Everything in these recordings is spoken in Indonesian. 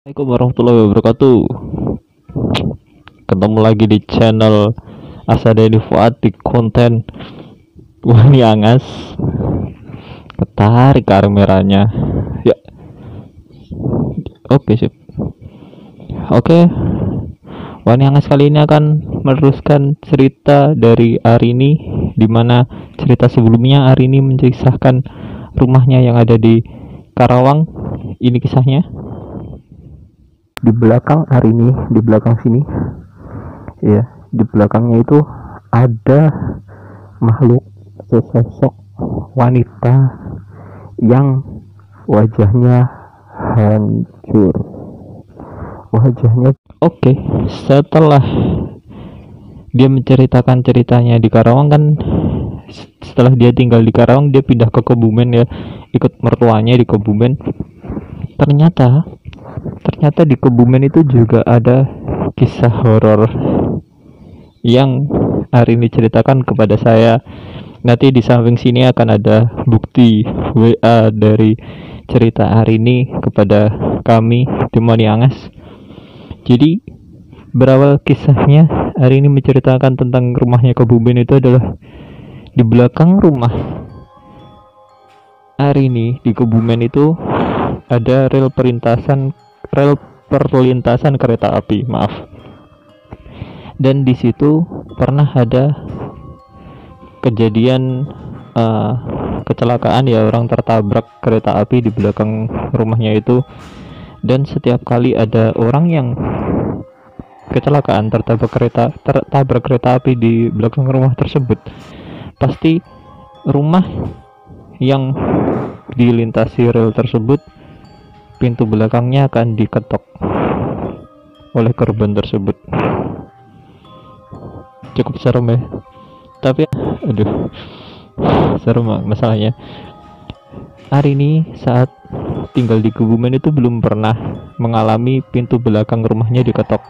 Assalamualaikum warahmatullahi wabarakatuh. Ketemu lagi di channel Asadeni Fuad di konten Wani Angas. Ketarik kameranya. Ya, oke sip. Oke, Wani Angas kali ini akan meneruskan cerita dari Arini, dimana cerita sebelumnya Arini mencisahkan rumahnya yang ada di Karawang. Ini kisahnya. Di belakang Arini, di belakang sini, ya, di belakangnya itu ada makhluk sesosok wanita yang wajahnya hancur. Wajahnya oke. Setelah dia menceritakan ceritanya di Karawang kan, setelah dia tinggal di Karawang dia pindah ke Kebumen ya, ikut mertuanya di Kebumen. Ternyata di Kebumen itu juga ada kisah horor yang hari ini ceritakan kepada saya. Nanti di samping sini akan ada bukti WA dari cerita hari ini kepada kami tim Wani Angas. Jadi berawal kisahnya hari ini menceritakan tentang rumahnya Kebumen itu adalah di belakang rumah hari ini di Kebumen itu ada rel perlintasan kereta api, maaf. Dan di situ pernah ada kejadian kecelakaan ya, orang tertabrak kereta api di belakang rumahnya itu. Dan setiap kali ada orang yang kecelakaan tertabrak kereta api di belakang rumah tersebut, pasti rumah yang dilintasi rel tersebut pintu belakangnya akan diketok oleh korban tersebut. Cukup serem ya, tapi aduh, serem masalahnya. Hari ini saat tinggal di Kebumen itu belum pernah mengalami pintu belakang rumahnya diketok,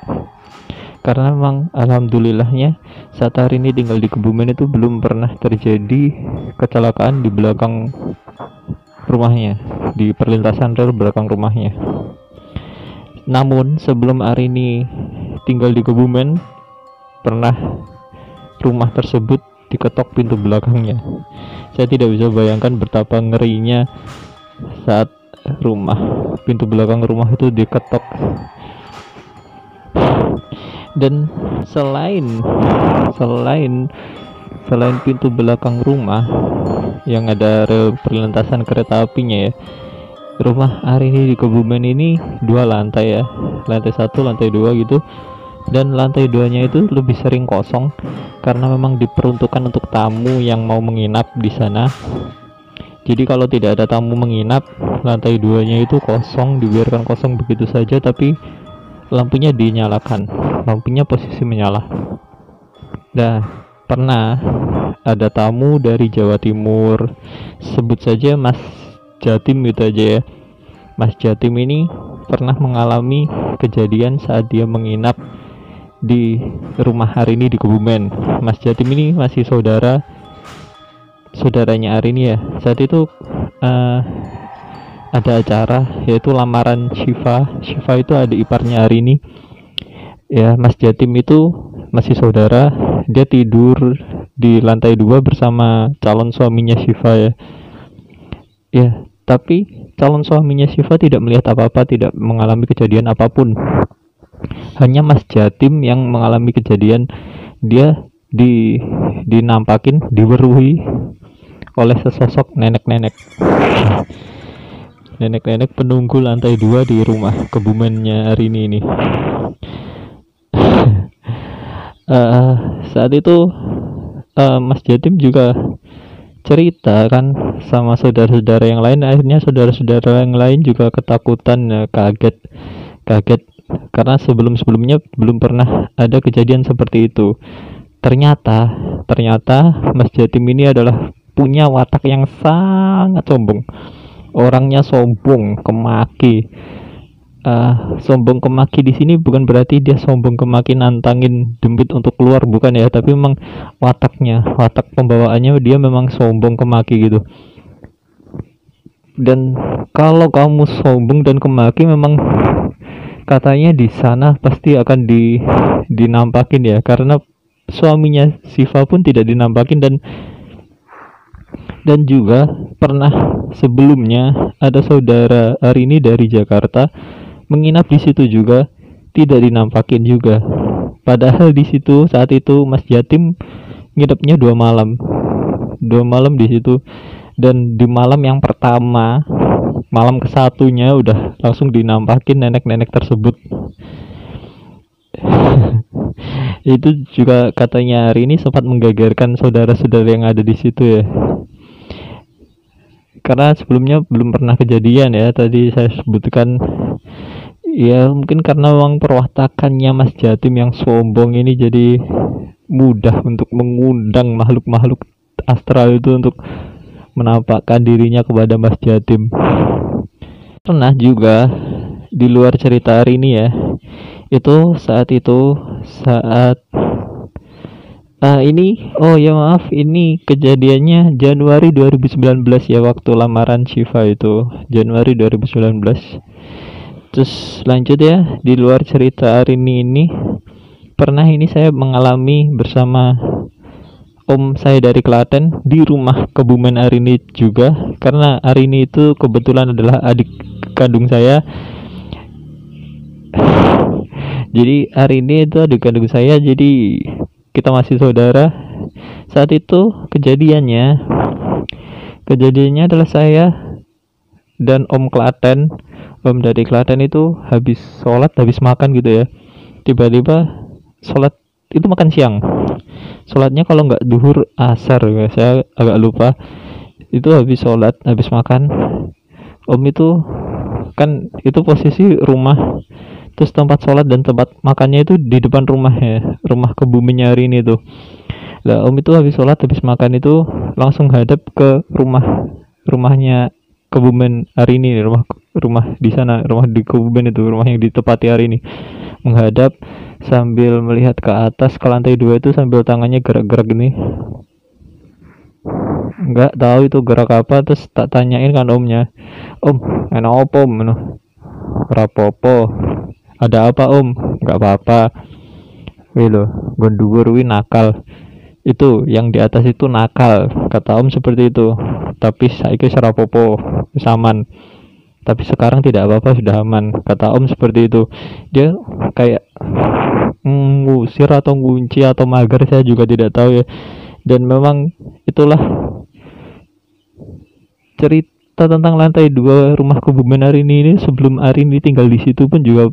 karena memang alhamdulillahnya saat hari ini tinggal di Kebumen itu belum pernah terjadi kecelakaan di belakang rumahnya, di perlintasan rel belakang rumahnya. Namun sebelum hari ini tinggal di Kebumen, pernah rumah tersebut diketok pintu belakangnya. Saya tidak bisa bayangkan betapa ngerinya saat pintu belakang rumah itu diketok. Dan selain pintu belakang rumah yang ada rel perlintasan kereta apinya ya, rumah hari ini di Kebumen ini 2 lantai ya, lantai 1, lantai 2 gitu. Dan lantai 2-nya itu lebih sering kosong karena memang diperuntukkan untuk tamu yang mau menginap di sana. Jadi kalau tidak ada tamu menginap, lantai 2-nya itu kosong, dibiarkan kosong begitu saja, tapi lampunya dinyalakan, lampunya posisi menyala. Nah, pernah ada tamu dari Jawa Timur, sebut saja Mas Jatim gitu aja ya. Mas Jatim ini pernah mengalami kejadian saat dia menginap di rumah hari ini di Kebumen. Mas Jatim ini masih saudaranya Arini ya. Saat itu ada acara yaitu lamaran Syifa itu adik iparnya Arini ya. Mas Jatim itu masih saudara, dia tidur di lantai 2 bersama calon suaminya Syifa ya. Tapi calon suaminya Syifa tidak melihat apa-apa, tidak mengalami kejadian apapun. Hanya Mas Jatim yang mengalami kejadian, dia dinampakin, diweruhi oleh sesosok nenek-nenek penunggu lantai 2 di rumah Kebumennya hari ini. Saat itu Mas Jatim juga cerita kan sama saudara-saudara yang lain. Akhirnya saudara-saudara yang lain juga ketakutan ya, kaget karena sebelumnya belum pernah ada kejadian seperti itu. Ternyata Mas Jatim ini adalah punya watak yang sangat sombong. Orangnya sombong kemaki. Sombong kemaki di sini bukan berarti dia sombong kemaki nantangin Dempit untuk keluar, bukan ya, tapi memang watak pembawaannya dia memang sombong kemaki gitu. Dan kalau kamu sombong dan kemaki, memang katanya di sana pasti akan dinampakin ya, karena suaminya Siva pun tidak dinampakin, dan juga pernah sebelumnya ada saudara Arini dari Jakarta menginap di situ juga, tidak dinampakin juga. Padahal di situ saat itu Mas Jatim nginepnya 2 malam, 2 malam di situ. Dan di malam yang pertama, malam kesatunya udah langsung dinampakin nenek-nenek tersebut. Itu juga katanya hari ini sempat menggegerkan saudara-saudara yang ada di situ ya, karena sebelumnya belum pernah kejadian ya. Tadi saya sebutkan ya, mungkin karena memang perwatakannya Mas Jatim yang sombong ini, jadi mudah untuk mengundang makhluk-makhluk astral itu untuk menampakkan dirinya kepada Mas Jatim. Pernah juga di luar cerita hari ini ya, itu saat ini, oh ya maaf, ini kejadiannya Januari 2019 ya, waktu lamaran Syifa itu Januari 2019. Terus lanjut ya, di luar cerita hari ini pernah ini saya mengalami bersama om saya dari Klaten di rumah Kebumen Arini juga, karena Arini itu kebetulan adalah adik kandung saya. Jadi Arini itu adik kandung saya, jadi kita masih saudara. Saat itu kejadiannya adalah saya dan om Klaten, om dari Klaten itu habis sholat, habis makan gitu ya, tiba-tiba sholat itu makan siang. Sholatnya kalau nggak duhur asar ya, saya agak lupa. Itu habis sholat, habis makan, om itu kan, itu posisi rumah, terus tempat sholat dan tempat makannya itu di depan rumah ya, rumah Kebumennya hari ini tuh. Lah om itu habis sholat, habis makan itu langsung hadap ke rumahnya Kebumen hari ini, rumah di sana, rumah di Kebumen itu, rumah yang ditepati hari ini. Menghadap sambil melihat ke atas, ke lantai 2 itu, sambil tangannya gerak-gerak gini. Nggak tahu itu gerak apa. Terus tak tanyain kan omnya, om enak apa om? Rapopo, ada apa om? Nggak apa-apa. Wih lo, gonduwur wi nakal. Itu yang di atas itu nakal, kata om seperti itu. Tapi saiki serapopo, aman. Tapi sekarang tidak apa-apa, sudah aman, kata om seperti itu. Dia kayak ngusir atau ngunci atau mager, saya juga tidak tahu ya. Dan memang itulah cerita tentang lantai 2 rumah Kebumen Arini ini. Sebelum Arini tinggal di situ pun juga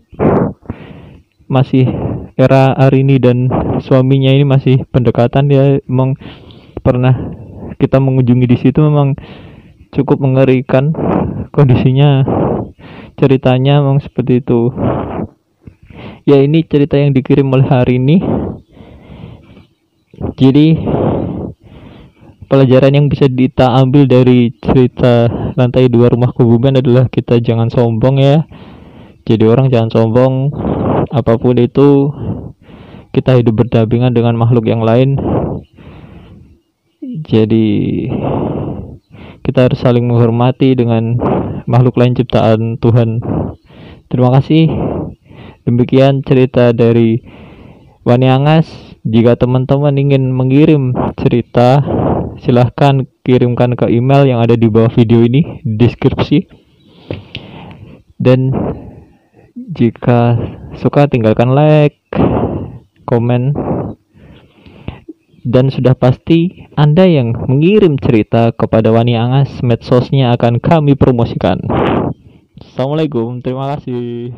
masih era Arini dan suaminya ini masih pendekatan ya. Memang pernah kita mengunjungi di situ, memang cukup mengerikan kondisinya. Ceritanya memang seperti itu ya. Ini cerita yang dikirim oleh hari ini. Jadi pelajaran yang bisa kita ambil dari cerita lantai 2 rumah Kebumen adalah kita jangan sombong ya. Jadi orang jangan sombong, apapun itu kita hidup berdampingan dengan makhluk yang lain. Jadi kita harus saling menghormati dengan makhluk lain ciptaan Tuhan. Terima kasih. Demikian cerita dari Wani Angas. Jika teman-teman ingin mengirim cerita, silahkan kirimkan ke email yang ada di bawah video ini, di deskripsi. Dan jika suka, tinggalkan like, komen. Dan sudah pasti Anda yang mengirim cerita kepada Wani Angas, medsosnya akan kami promosikan. Assalamualaikum, terima kasih.